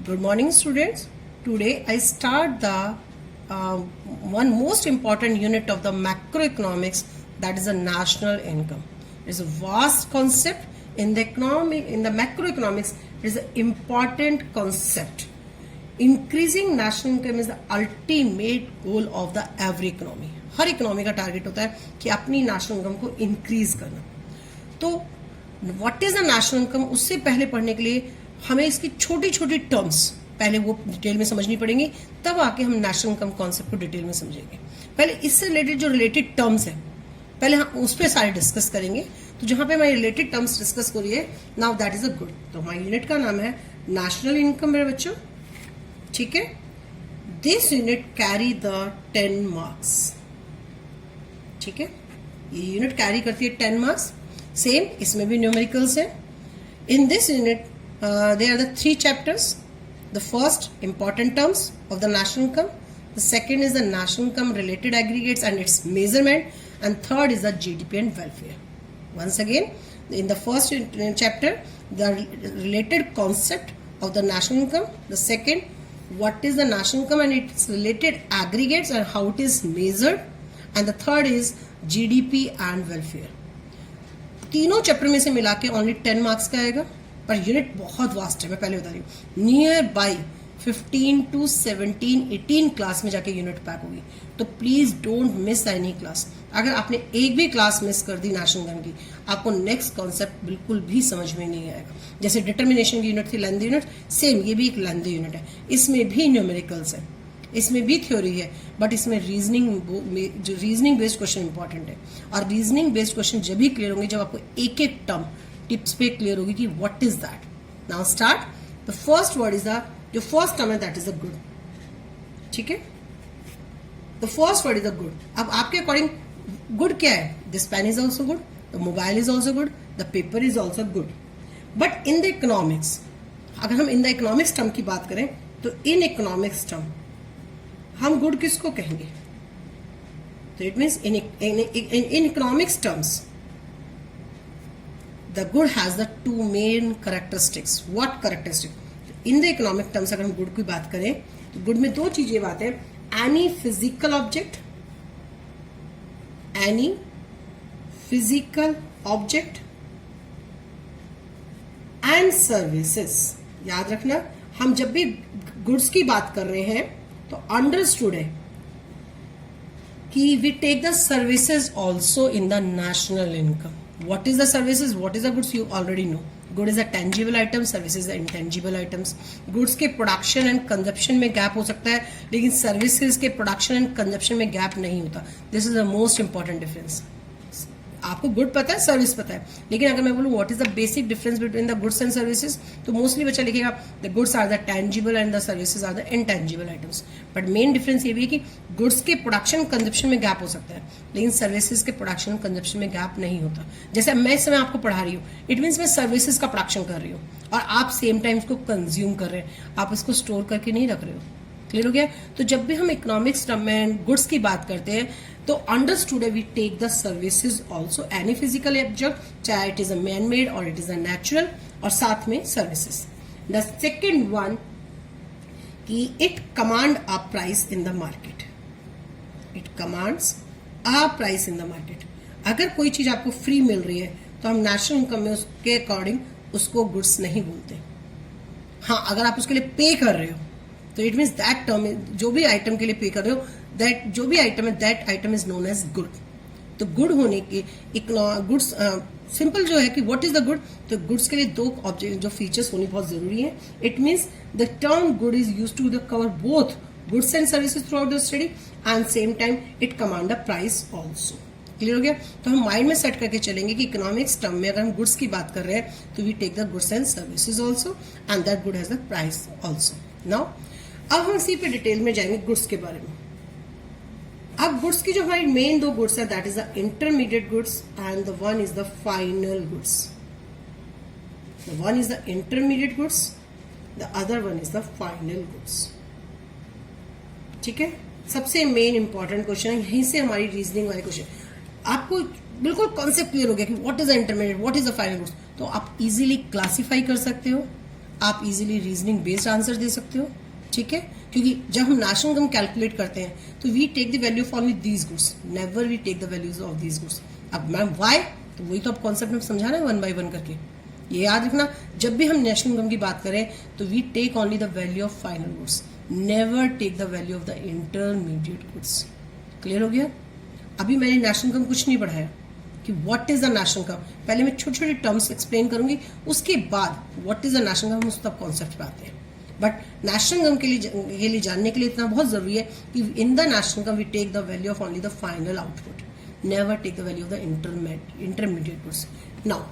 Good morning, students. Today I start the one most important unit of the macroeconomics, that is the national income. It is a vast concept in the macroeconomics. It is an important concept. Increasing national income is the ultimate goal of the every economy. Her economy का target होता है कि अपनी national income को increase करना. तो what is the national income, उससे पहले पढ़ने के लिए हमें इसकी छोटी छोटी टर्म्स पहले वो डिटेल में समझनी पड़ेंगी, तब आके हम नेशनल इनकम कॉन्सेप्ट को डिटेल में समझेंगे. पहले इससे रिलेटेड जो रिलेटेड टर्म्स है पहले हम उस पर सारे डिस्कस करेंगे. तो जहां पे हमारी रिलेटेड टर्म्स डिस्कस हो रही है, now that is a good. तो हमारी यूनिट का नाम है नेशनल इनकम मेरे बच्चों. ठीक है, this unit carry the 10 marks. ठीक है, ये यूनिट कैरी करती है 10 मार्क्स. सेम इसमें भी न्यूमेरिकल्स है. In this unit there are the 3 chapters. The first, important terms of the national income. The second is the national income related aggregates and its measurement, and third is the GDP and welfare. Once again, in the first chapter, the related concept of the national income. The second, what is the national income and its related aggregates and how it is measured, and the third is GDP and welfare. तीनों chapter में से मिला के only 10 marks का आएगा, per unit बहुत vast है. मैं पहले बता रही हूँ, नियर बाई 15 to 17, 18 क्लास में जाके यूनिट पैक होगी. तो please don't miss any class. अगर आपने एक भी क्लास मिस कर दी नेशनल इनकम की, आपको नेक्स्ट कॉन्सेप्ट बिल्कुल भी समझ में नहीं आएगा. जैसे डिटर्मिनेशन की यूनिट थी लेंथी यूनिट, सेम ये भी एक लेंथी यूनिट है. इसमें भी न्यूमेरिकल्स है, इसमें भी थ्योरी है, बट इसमें रीजनिंग बेस्ड क्वेश्चन इंपॉर्टेंट है. और रीजनिंग बेस्ड क्वेश्चन जब भी क्लियर होंगे जब आपको एक एक टर्म टिप्स पे क्लियर होगी कि what is that. Now start. The first word is the, जो फर्स्ट टर्म है दैट इज द गुड. ठीक है, the first word is the good. अब आपके अकॉर्डिंग गुड क्या है? This pen is also good, the mobile is also good, the paper is also good. But in the economics, अगर हम इन the economics term की बात करें तो इन इकोनॉमिक्स टर्म हम गुड किसको कहेंगे? तो it means in economics terms the good has the 2 main characteristics. What characteristic? In the economic terms अगर हम good की बात करें तो good में 2 चीजें बात है. any physical object and services. याद रखना, हम जब भी goods की बात कर रहे हैं तो understood है कि we take the services also in the national income. What is the services? What is the goods? You already know. Good is a tangible item, services are intangible items. Goods के production and consumption में gap हो सकता है, लेकिन services के production and consumption में gap नहीं होता. This is the most important difference. आपको गुड पता है, सर्विस पता है, लेकिन अगर मैं बोलूँ what is the basic difference between the goods and services, तो मोस्टली बच्चा लिखेगा the goods are the tangible and the services are the intangible items. But main difference ये भी है कि गुड्स के प्रोडक्शन कंजप्शन में गैप हो सकता है, लेकिन सर्विसेज के प्रोडक्शन कंजप्शन में गैप नहीं होता. जैसे मैं इस समय आपको पढ़ा रही हूँ, इट मीन्स मैं सर्विसेज का प्रोडक्शन कर रही हूँ और आप सेम टाइम उसको कंज्यूम कर रहे हैं, आप इसको स्टोर करके नहीं रख रहे हो. क्लियर हो गया? तो जब भी हम इकोनॉमिक्स में गुड्स की बात करते हैं तो अंडरस्टूड है we take the services also, any physical object, चाहे it is a man made और इट इज अ नेचुरल, और साथ में सर्विसेज. द सेकेंड वन कि it command a price in the market. It commands a price in the market. अगर कोई चीज आपको फ्री मिल रही है तो हम नेशनल इनकम में उसके अकॉर्डिंग उसको गुड्स नहीं बोलते. हाँ, अगर आप उसके लिए पे कर रहे हो तो इट मीन्स दैट टर्म, जो भी आइटम के लिए पे कर रहे हो, दैट जो भी आइटम है that item is known as good. तो गुड होने के गुड्स सिंपल जो है कि व्हाट इज द गुड, तो गुड्स के लिए 2 ऑब्जेक्ट जो फीचर्स होनी बहुत जरूरी है. It means the term good is used to cover both goods and services throughout the study, and same time it command a price also. Clear हो गया? तो हम माइंड में सेट करके चलेंगे कि इकोनॉमिक्स टर्म में अगर हम गुड्स की बात कर रहे हैं तो we take the goods and services also, and that good has the price also. Now अब हम इसी पे डिटेल में जाएंगे गुड्स के बारे में. अब गुड्स की जो हमारी मेन 2 गुड्स है, that is the intermediate goods and the one is the final goods. The one is the intermediate goods, the other one is the final goods. ठीक है, सबसे मेन इंपॉर्टेंट क्वेश्चन है, यहीं से हमारी रीजनिंग वाले question. आपको बिल्कुल कॉन्सेप्ट क्लियर हो गया कि what is the intermediate, what is the final goods, तो आप इजीली क्लासिफाई कर सकते हो. आप इजीली रीजनिंग बेस्ड आंसर दे सकते हो, ठीक है, क्योंकि जब हम नेशनल इनकम कैलकुलेट करते हैं तो we take the value of only these goods, never we take the values of these goods. अब मैम वाई, तो वही तो आप कॉन्सेप्ट में समझा रहे हैं 1 by 1 करके। ये याद रखना, जब भी हम नेशनल इनकम की बात करें तो we take only the value of final goods, never take the value of the intermediate goods. Clear हो गया? अभी मैंने नेशनल इनकम कुछ नहीं पढ़ाया कि what is the national income, पहले मैं छोटे छोटे टर्म्स एक्सप्लेन करूंगी, उसके बाद what is the national income, उस तब कॉन्सेप्ट पे आते हैं। बट नेशनल इनकम के लिए जानने के लिए इतना बहुत जरूरी है कि in the national income we take the value of only the final output, never take the value of the intermediate goods. Now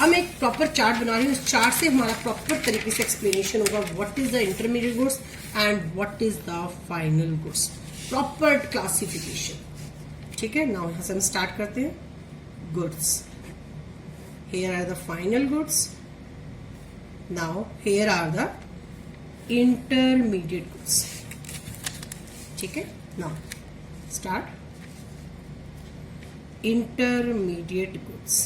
अब मैं एक प्रॉपर चार्ट बना रही हूँ, उस चार्ट से हमारा प्रॉपर तरीके से एक्सप्लेनेशन होगा what is the intermediate goods and what is the final goods, proper classification, ठीक है। नाउ यहां से हम स्टार्ट करते हैं। Goods, here are the final goods, now here are the intermediate goods, ठीक है। now start intermediate goods।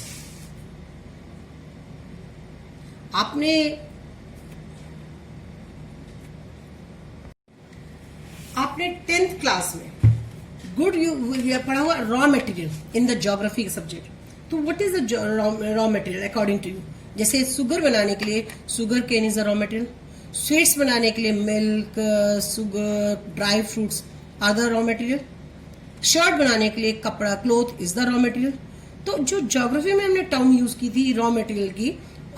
आपने आपने 10th क्लास में गुड यू पढ़ा हुआ raw material in the geography का सब्जेक्ट। तो what is the raw material according to you? जैसे शुगर बनाने के लिए sugar cane is the raw material, sweets बनाने के लिए milk, sugar, dry fruits are the raw material, shirt बनाने के लिए कपड़ा, cloth is the raw material. तो जो ज्योग्राफी में हमने टर्म यूज की थी रॉ मटेरियल की,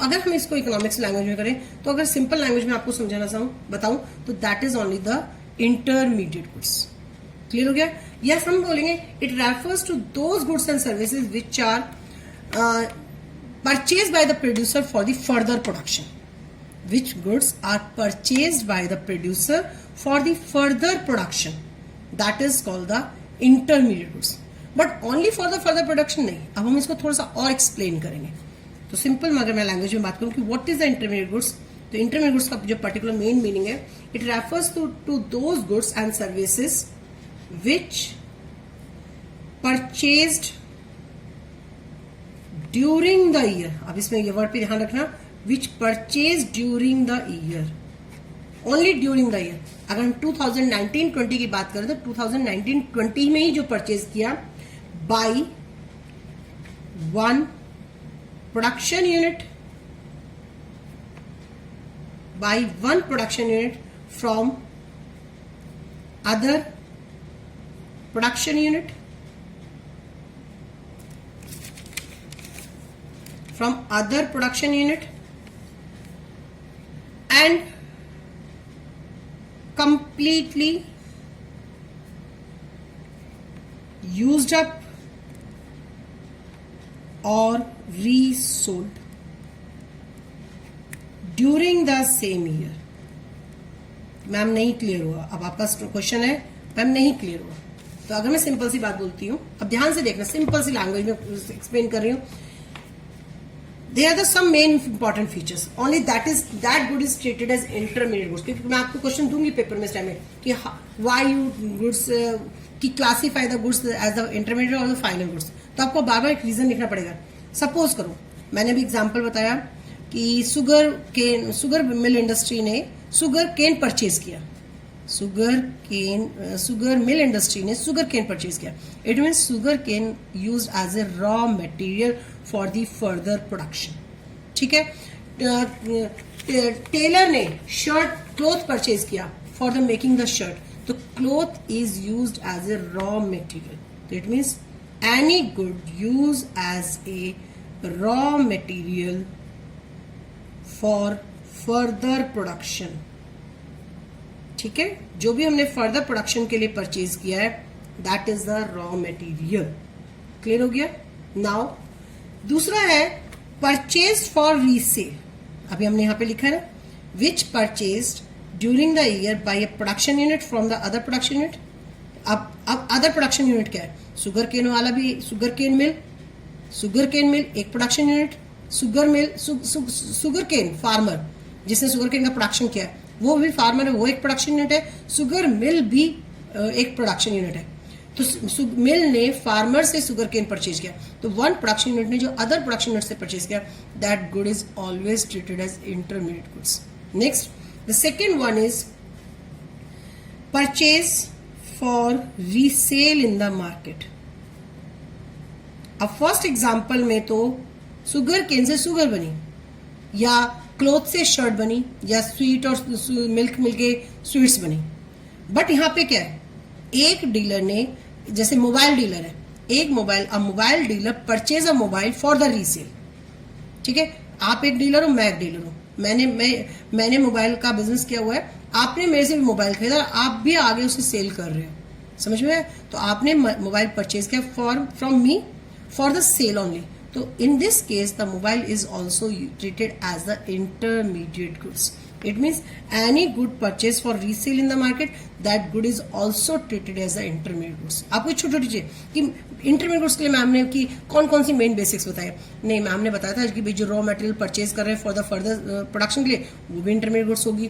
अगर हम इसको इकोनॉमिक्स लैंग्वेज में करें, तो अगर सिंपल लैंग्वेज में आपको समझाना बताऊं तो that is only the intermediate goods. Clear हो गया? यस, हम बोलेंगे it refers to those goods and services which are purchase by the producer for the further production, which goods are purchase by the producer for the further production, that is called the intermediate goods. But only for the further production नहीं, अब हम इसको थोड़ा सा और explain करेंगे। तो simple अगर मैं लैंग्वेज में बात करूं कि what is the intermediate goods, तो इंटरमीडिएट गुड्स का जो पर्टिकुलर मेन मीनिंग है, it refers to those goods and services which purchased during the year, अब इसमें ये वर्ड पे ध्यान रखना, which purchased during the year, only during the year। अगर हम 2019-20 की बात करें तो 2019-20 में ही जो परचेज किया by one production unit, by one production unit from other production unit, from other production unit, and completely used up or resold during the same year। Ma'am नहीं क्लियर हुआ, अब आपका क्वेश्चन है मैम नहीं clear हुआ, तो अगर मैं सिंपल सी बात बोलती हूँ, अब ध्यान से देखना, सिंपल सी लैंग्वेज में एक्सप्लेन कर रही हूँ। There are the some main important features, only that good is treated as intermediate goods. क्योंकि मैं आपको क्वेश्चन दूंगी पेपर में इस टाइम में कि व्हाई यू गुड्स की classify the goods as the intermediate और द फाइनल गुड्स, तो आपको बार बार एक रीजन लिखना पड़ेगा। सपोज करो मैंने भी एग्जाम्पल बताया कि शुगर मिल इंडस्ट्री ने शुगर केन परचेज किया, शुगर मिल इंडस्ट्री ने शुगर केन परचेज किया, it means sugar cane used as a raw material for the further production, ठीक है। टेलर ने क्लॉथ परचेज किया for the making the shirt, तो cloth is used as a raw material, तो it means any good use as a raw material for further production, ठीक है। जो भी हमने फर्दर प्रोडक्शन के लिए परचेज किया है that is the raw material. Clear हो गया? नाउ दूसरा है परचेज फॉर रीसेल, अभी हमने यहां पे लिखा है ना, which purchased during the year by a production unit from the other production unit. अब अदर प्रोडक्शन यूनिट क्या है? शुगर केन वाला भी शुगर केन मिल एक production unit, sugar cane farmer जिसने शुगर केन का प्रोडक्शन किया है वो भी फार्मर है, वो एक प्रोडक्शन यूनिट है, शुगर मिल भी एक प्रोडक्शन यूनिट है। तो मिल ने फार्मर से शुगर केन परचेज किया, तो वन प्रोडक्शन यूनिट ने जो अदर प्रोडक्शन यूनिट से परचेज किया, that good is always treated as intermediate goods. Next, the second one is purchase for resale in the market. अब फर्स्ट एग्जाम्पल में तो sugar cane से शुगर बनी, या क्लोथ से शर्ट बनी, या स्वीट और मिल्क मिलके स्वीट्स बनी. बट यहाँ पे क्या है, एक डीलर ने, जैसे मोबाइल डीलर है, एक mobile dealer purchase a mobile for the resale. ठीक है, आप एक डीलर हो, मैं एक डीलर हूं. मैंने मोबाइल का बिजनेस किया हुआ है, आपने मेरे से भी मोबाइल खरीदा, आप भी आगे उसे सेल कर रहे हो. समझ में? तो आपने मोबाइल परचेज किया from me for the sale only. तो in this case the mobile is also treated as the intermediate goods. It means any good purchase for resale in the market, that good is also treated as the intermediate goods. आपको छोटी छोटी चीज कि intermediate goods के लिए ma'am ने कि कौन कौन सी मेन बेसिक्स बताए, नहीं मैम ने बताया था कि भाई जो रॉ मटेरियल परचेज कर रहे हैं फॉर द फर्दर प्रोडक्शन के लिए, वो भी इंटरमीडिएट गुड्स होगी.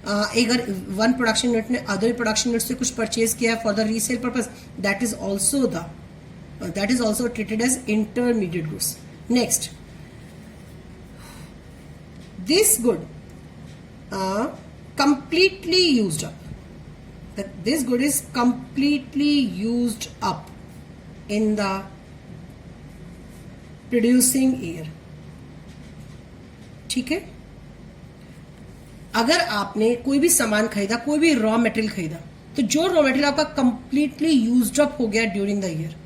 अगर वन प्रोडक्शन यूनिट ने अदर प्रोडक्शन यूनिट से कुछ परचेज किया है for the resale purpose, that is also treated as intermediate goods. Next, this good completely used up. That this good is completely used up in the producing year. ठीक है, अगर आपने कोई भी सामान खरीदा, कोई भी रॉ मटेरियल खरीदा, तो जो रॉ मटेरियल आपका कंप्लीटली यूज्ड अप हो गया ड्यूरिंग द ईयर,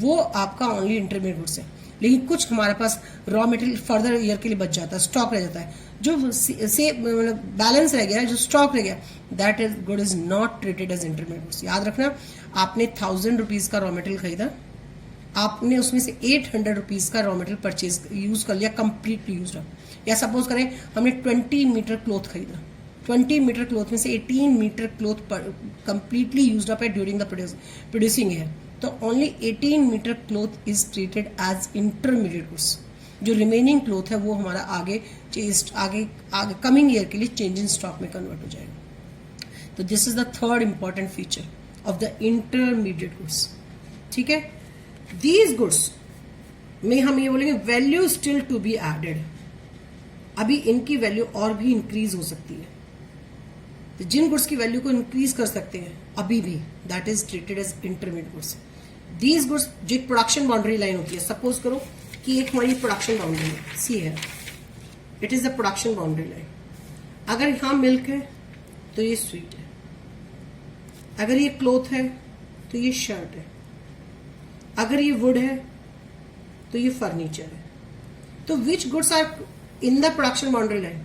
वो आपका ओनली इंटरमीडिएट गुड्स है. लेकिन कुछ हमारे पास रॉ मटेरियल फर्दर ईयर के लिए बच जाता है, स्टॉक रह जाता है, जो से मतलब बैलेंस रह गया, जो स्टॉक रह गया, that is good is not treated as intermediate goods. याद रखना, आपने 1000 रुपीज का रॉ मटेरियल खरीदा, आपने उसमें से 800 रुपीज का रॉ मटेरियल परचेज यूज कर लिया, कंप्लीटली यूज अप. या सपोज करें हमने 20 मीटर क्लोथ खरीदा, 20 मीटर क्लोथ में से 18 meter cloth completely use up है ड्यूरिंग द प्रोड्यूसिंग ईयर, तो only 18 meter cloth is treated as intermediate goods. जो रिमेनिंग क्लोथ है वो हमारा आगे कमिंग ईयर के लिए चेंज इन स्टॉक में कन्वर्ट हो जाएगा. तो this is the third important feature of the intermediate goods. ठीक है, दीज गुड्स में हम ये बोलेंगे value still to be added. अभी इनकी वैल्यू और भी इंक्रीज हो सकती है. तो जिन गुड्स की वैल्यू को इंक्रीज कर सकते हैं अभी भी, that is treated as intermediate goods. These goods, जो एक प्रोडक्शन बाउंड्री लाइन होती है, सपोज करो कि एक हमारी प्रोडक्शन बाउंड्री है, सी है, it is the production boundary line. अगर यहां मिल्क है तो ये स्वीट है, अगर ये क्लोथ है तो ये शर्ट है, अगर ये वुड है तो ये फर्नीचर है. तो which goods are in the production boundary line,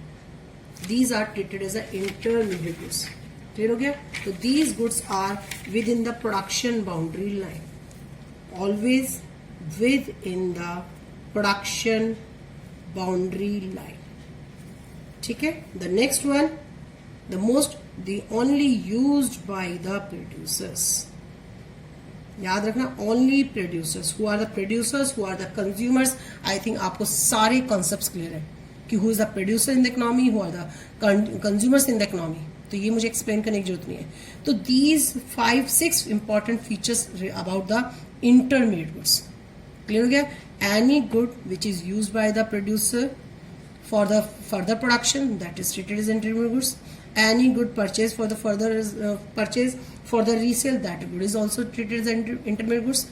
these are treated as an intermediate goods. Clear हो गया? तो these goods are within the production boundary line, always within the production boundary line. ठीक है? The next one, the only used by the producers. याद रखना, only producers. Who are the producers? Who are the consumers? I think आपको सारे concepts clear है कि who is the producer in the economy, who are the consumers in the economy. तो ये मुझे explain करने की जरूरत नहीं है. तो these 5-6 important features about the intermediate goods. Clear हो गया? Any good which is used by the producer for the further production, that is treated as intermediate goods. Any good purchase for the further purchase for the resale, that good is also treated as intermediate goods.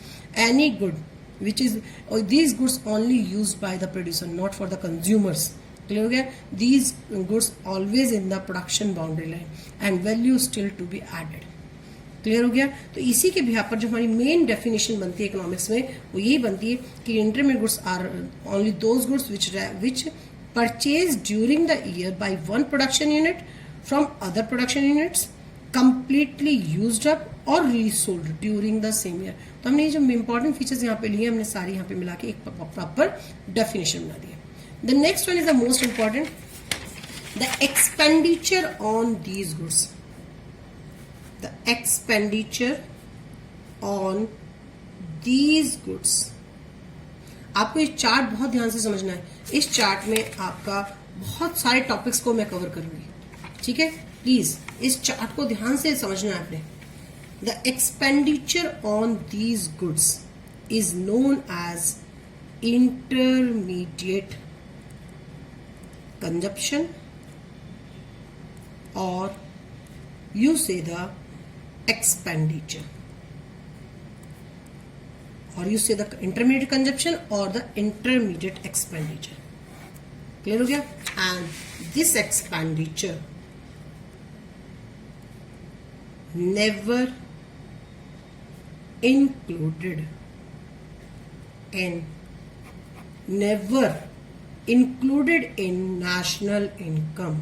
Any good which is these goods only used by the producer, not for the consumers. Clear हो गया? These goods always in the production boundary line and value still to be added. Clear हो गया? तो इसी के बिहार पर जो हमारी मेन डेफिनेशन बनती है इकोनॉमिक्स में, वो यही बनती है कि intermediate goods are only those goods which purchase during the year by one production unit from other production units, completely used up और resold during the same year. तो हमने ये जो इंपॉर्टेंट फीचर्स यहाँ पे लिए, हमने सारी यहाँ पे मिला के एक प्रॉपर डेफिनेशन बना दिया. The next one is the most important, the expenditure on these goods. The expenditure on these goods. आपको इस चार्ट बहुत ध्यान से समझना है. इस चार्ट में आपका बहुत सारे टॉपिक्स को मैं कवर करूंगी. ठीक है, प्लीज इस चार्ट को ध्यान से समझना है आपने. The expenditure on these goods is known as intermediate consumption or you say the expenditure, or you say the intermediate consumption or the intermediate expenditure. Clear हो गया? And this expenditure never included in national income.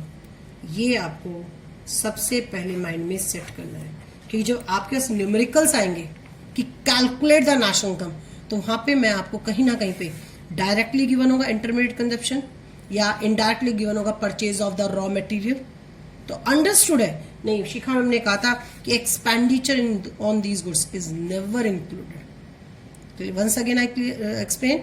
ये आपको सबसे पहले mind में set करना है कि जब आपके पास न्यूमेरिकल्स आएंगे कि कैलकुलेट द नेशनल इनकम, तो वहां पे मैं आपको कहीं ना कहीं पे डायरेक्टली गिवन होगा इंटरमीडिएट कंजप्शन या इनडायरेक्टली गिवन होगा purchase of the raw material. तो अंडरस्टूड है? नहीं, शिखा मैम ने कहा था कि expenditure on these goods is never included. तो वंस अगेन आई एक्सप्लेन.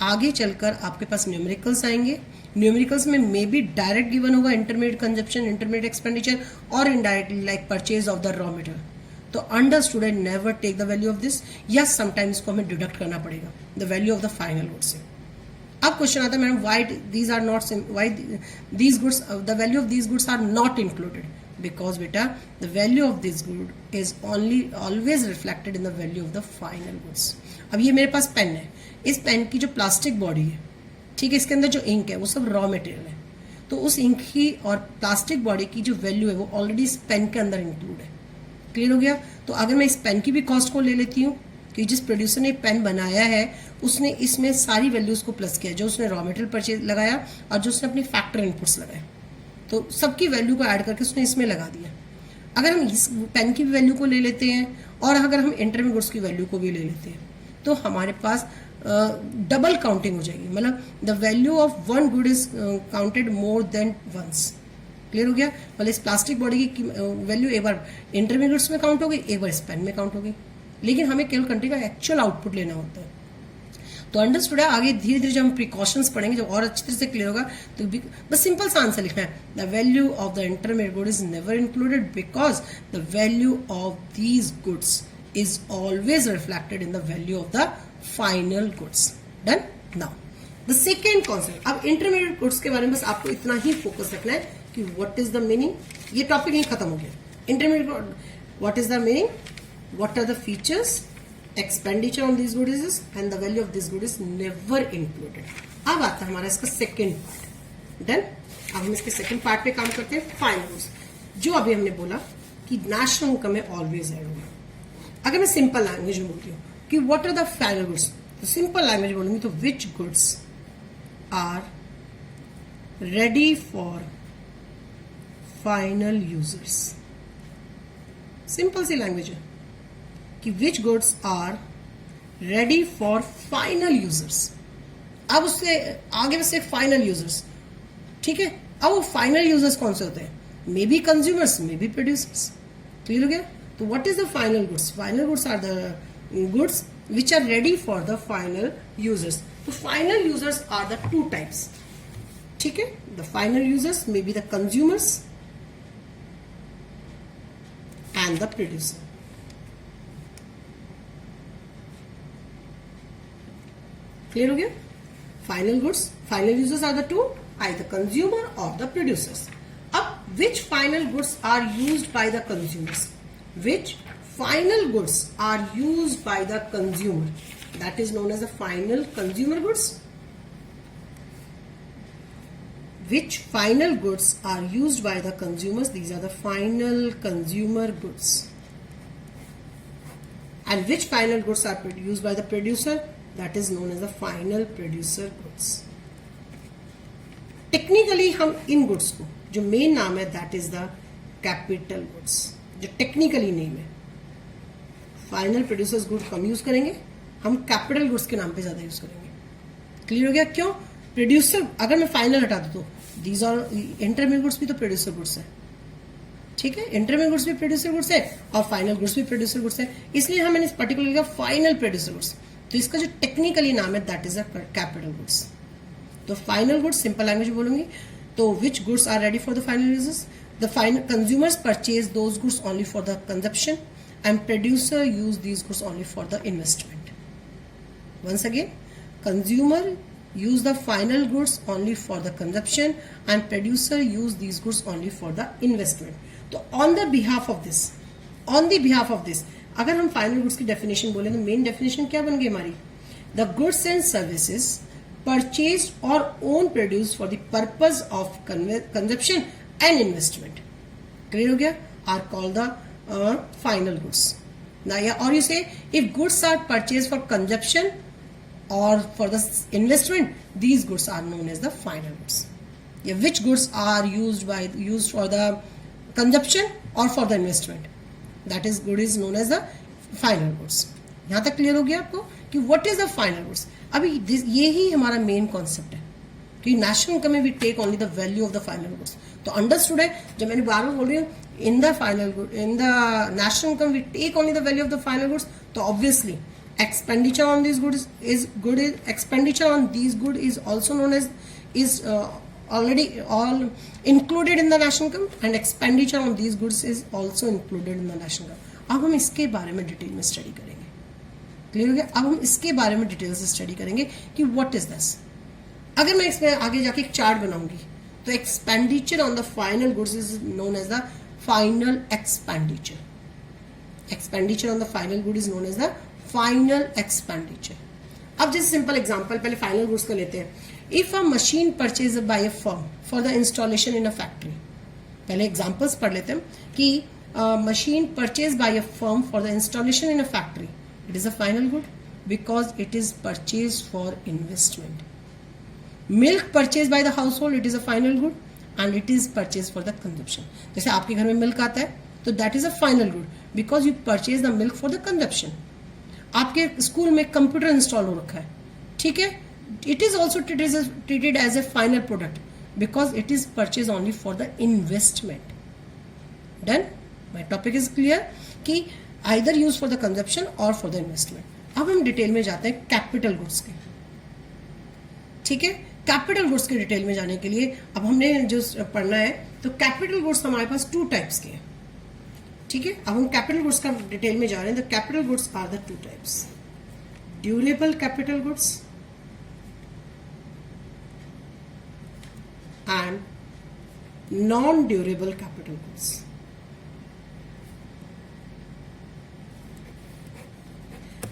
आगे चलकर आपके पास न्यूमेरिकल्स आएंगे. न्यूमेरिकल्स में मे बी डायरेक्ट गिवन होगा इंटरमीडिएट कंजप्शन, इंटरमीडिएट एक्सपेंडिचर और indirectly like purchase of the raw material. तो अंडरस्टूड है, never take the value of this. Yes, sometimes इसको हमें डिडक्ट करना पड़ेगा the value of the final goods से. अब क्वेश्चन आता है madam why these are not, why these goods, the value of these goods are not included. Because बेटा the value of this good is only always reflected in the value of the final goods. अब ये मेरे पास pen है, इस pen की जो plastic body है, ठीक है, इसके अंदर जो इंक है वो सब रॉ मटेरियल है. तो उस इंक की और प्लास्टिक बॉडी की जो वैल्यू है वो ऑलरेडी इस पेन के अंदर इंक्लूड है. क्लियर हो गया? तो अगर मैं इस पेन की भी कॉस्ट को ले लेती हूँ कि जिस प्रोड्यूसर ने पेन बनाया है उसने इसमें सारी वैल्यूज को प्लस किया, जो उसने रॉ मटेरियल परचेज लगाया और जो उसने अपनी फैक्टर इनपुट्स लगाए, तो सबकी वैल्यू को ऐड करके उसने इसमें लगा दिया. अगर हम इस पेन की भी वैल्यू को ले लेते हैं और अगर हम इंटरमीडिएट गुड्स की वैल्यू को भी ले लेते हैं तो हमारे पास डबल काउंटिंग हो जाएगी. मतलब the value of one good is counted more than once. Clear हो गया? मतलब इस प्लास्टिक बॉडी की वैल्यू एक बार इंटरमीडिएट गुड्स में काउंट हो गई, एक बार इस पेन में काउंट हो गई, लेकिन हमें केवल कंट्री का एक्चुअल आउटपुट लेना होता है. तो अंडरस्टूड है? आगे धीरे धीरे जब हम प्रिकॉशंस पढ़ेंगे जब और अच्छी तरह से क्लियर होगा तो बस सिंपल सा आंसर लिखना है. The value of the intermediate good is never included because the value of these goods is always reflected in the value of the final goods. Done? Now, the second concept. अब intermediate goods के बारे में बस आपको इतना ही focus रखना है कि what is the meaning. ये टॉपिक नहीं खत्म हो गया. Intermediate good, what is the meaning? What are the features? Expenditure on these goods is and the value of this good is never included. अब आता है हमारा इसका सेकेंड पार्ट. Done? अब हम इसके सेकेंड पार्ट पे काम करते हैं, फाइनल गुड्स. जो अभी हमने बोला कि नेशनल इनकम में ऑलवेज ऐड होगा. अगर मैं सिंपल लैंग्वेज में बोलती हूँ कि what are the final goods, तो सिंपल लैंग्वेज बोलूंगी तो which goods are ready for final users. Simple सी लैंग्वेज है कि which goods are ready for final users. अब उससे आगे बस फाइनल यूजर्स, ठीक है. अब वो फाइनल यूजर्स कौन से होते हैं? May be consumers, may be producers. Clear हो गया? So what is the final goods? Final goods are the goods which are ready for the final users. So final users are the two types. ठीक है? The final users may be the consumers and the producer. Clear हो गया? Final goods, final users are the two, either consumer or the producers. अब which final goods are used by the consumers? Which final goods are used by the consumer? That is known as the final consumer goods. Which final goods are used by the consumers? These are the final consumer goods. And which final goods are used by the producer? That is known as the final producer goods. Technically हम इन goods को जो main नाम है that is the capital goods. जो technically name है. Final producers good come use करेंगे, हम capital goods के नाम पे ज्यादा यूज करेंगे. क्लियर हो गया? क्यों? प्रोड्यूसर अगर मैं फाइनल हटा दूं तो दीज आर इंटरमीडिएट गुड्स भी तो प्रोड्यूसर गुड्स है. ठीक है? इंटरमीडिएट गुड्स भी प्रोड्यूसर गुड्स है और फाइनल गुड्स भी प्रोड्यूसर गुड्स है. इसलिए हमने इस पर्टिकुलर लिखा फाइनल प्रोड्यूसर गुड्स. तो इसका जो टेक्निकली नाम है that is a capital goods. तो फाइनल गुड्स सिंपल लैंग्वेज बोलूंगी तो which goods are ready for the final users. The final consumers purchase those goods only for the consumption and producer use these goods only for the investment. Once again, consumer use the final goods only for the consumption and producer use these goods only for the investment. तो on the behalf of this अगर हम final goods की definition बोले तो main definition क्या बन गई हमारी? The goods and services purchased और own produce for the purpose of consumption and investment, clear हो गया, are called the final goods. और you say if goods are purchase for consumption or for the investment, these goods are known as the final goods. Yeah, which goods are used for the consumption or for the investment, that is good is known as the final goods. यहाँ तक clear हो गया आपको कि what is the final goods. अभी ये ही हमारा main concept है कि नेशनल इनकम में we take only the value of the final goods. तो अंडरस्टूड है. जब मैंने बार बार बोल रही हूँ in the national income we take only the value of the final goods, तो obviously expenditure on these goods expenditure on these goods is also known as already all included in the national income, and expenditure on these goods is also included in the national income. अब हम इसके बारे में detail में study करेंगे. Clear हो गया? अब हम इसके बारे में डिटेल से स्टडी करेंगे कि व्हाट इज दिस. अगर मैं इसमें आगे जाके एक चार्ट बनाऊंगी तो expenditure on the final goods is known as the final expenditure. Expenditure on the final good is known as the final expenditure. अब जैसे सिंपल एग्जांपल पहले फाइनल गुड्स का लेते हैं. If a machine purchase by a firm for the installation in a factory, पहले examples पढ़ लेते हैं कि machine purchase by a firm for the installation in a factory, it is a final good because it is purchase for investment. Milk purchase by the household, it is a final good and it is purchase for the consumption. जैसे आपके घर में milk आता है तो that is a final good because you purchase the milk for the consumption. आपके school में computer install हो रखा है, ठीक है, it is also treated as a final product because it is purchase only for the investment. Done, my topic is clear कि either use for the consumption और for the investment. अब हम detail में जाते हैं कैपिटल गुड्स के. ठीक है, कैपिटल गुड्स के डिटेल में जाने के लिए अब हमने जो पढ़ना है तो कैपिटल गुड्स हमारे पास 2 टाइप्स के हैं. ठीक है, अब हम कैपिटल गुड्स का डिटेल में जा रहे हैं. The capital goods are the 2 types, durable capital goods and non durable capital goods.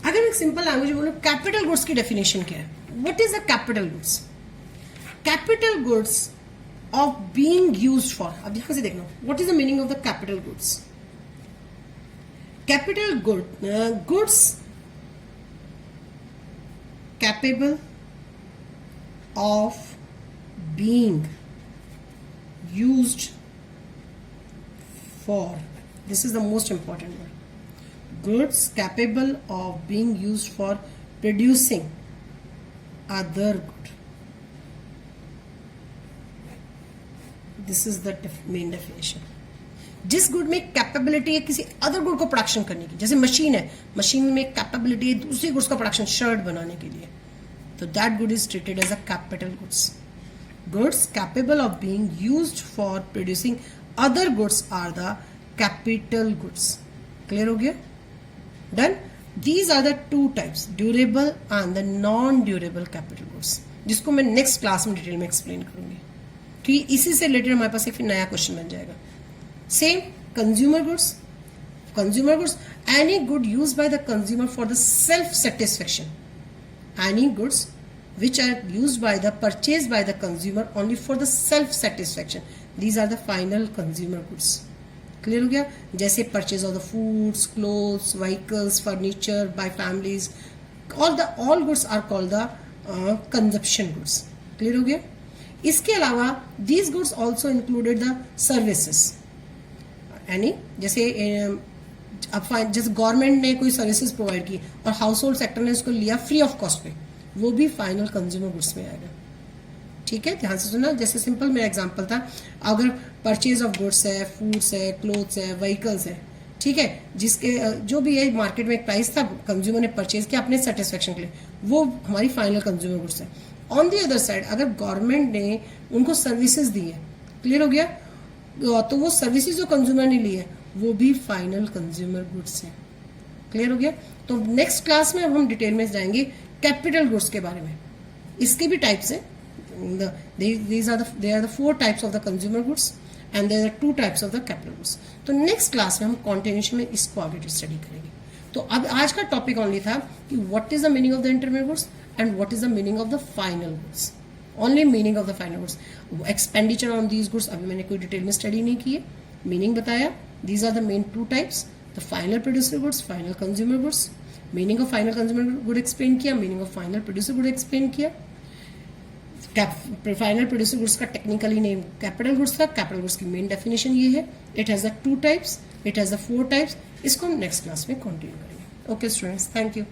अगर मैं सिंपल लैंग्वेज बोलूं कैपिटल गुड्स की डेफिनेशन क्या है? What is the capital goods? Capital goods of being used for, अब यहां से देखना what is the meaning of the capital goods. Capital goods capable of being used for, this is the most important one, goods capable of being used for producing other good. This is the main definition. जिस good में capability है किसी other good को production करने की, जैसे machine है, machine में कैपेबिलिटी है दूसरी गुड्स का प्रोडक्शन, शर्ट बनाने के लिए, तो that good is treated as a capital goods. Goods capable of being used for producing other goods are the capital goods. Clear हो गया? Done. These are the 2 types, durable and the non durable capital goods, जिसको मैं next class में detail में explain करूंगी कि इसी से रिलेटेड हमारे पास एक फिर नया क्वेश्चन बन जाएगा. Same, consumer goods, any good used by the consumer for the self satisfaction, any goods which are used by the purchased by the consumer only for the self satisfaction, these are the final consumer goods. Clear हो गया? जैसे purchase of the foods, clothes, vehicles, furniture by families, all goods are called the consumption goods. Clear हो गया? इसके अलावा these goods also included the services. यानी जैसे government ने कोई सर्विसेज प्रोवाइड की और हाउस होल्ड सेक्टर ने उसको लिया फ्री ऑफ कॉस्ट पे, वो भी फाइनल कंज्यूमर गुड्स में आएगा. ठीक है, ध्यान से सुनना. जैसे सिंपल मेरा एग्जांपल था, अगर परचेज ऑफ गुड्स है, फूड्स है, क्लोथ्स है, व्हीकल्स है, ठीक है, जिसके जो भी है मार्केट में एक प्राइस था, कंज्यूमर ने परचेज किया अपने सेटिस्फेक्शन के लिए, वो हमारी फाइनल कंज्यूमर गुड्स है. ऑन दी अदर साइड अगर गवर्नमेंट ने उनको सर्विसेज दी है, क्लियर हो गया, तो वो सर्विसेज जो कंज्यूमर ने ली है वो भी फाइनल कंज्यूमर गुड्स है. क्लियर हो गया? तो नेक्स्ट क्लास में अब हम डिटेल में जाएंगे कैपिटल गुड्स के बारे में. इसके भी टाइप्स हैं. They are the 4 types of the consumer goods and there are 2 types of the capital goods. तो नेक्स्ट क्लास में हम कॉन्टिन्यूशन में इसको आगे स्टडी करेंगे. तो अब आज का टॉपिक ओनली था कि what is the meaning of the intermediate goods and what is the meaning of the final goods. Only meaning of the final goods. Expenditure on these goods अभी मैंने कोई डिटेल में स्टडी नहीं की है. Meaning बताया. These are the main 2 types. The final producer goods, final consumer goods. Meaning of final consumer good explain किया. Meaning of final producer good explain किया. फाइनल प्रोड्यूसर गुड्स का टेक्निकली नेम कैपिटल गुड्स था. Capital goods की main definition ये है. It has the 2 types. It has the 4 types. इसको हम next class में कंटिन्यू करेंगे. Okay students, thank you.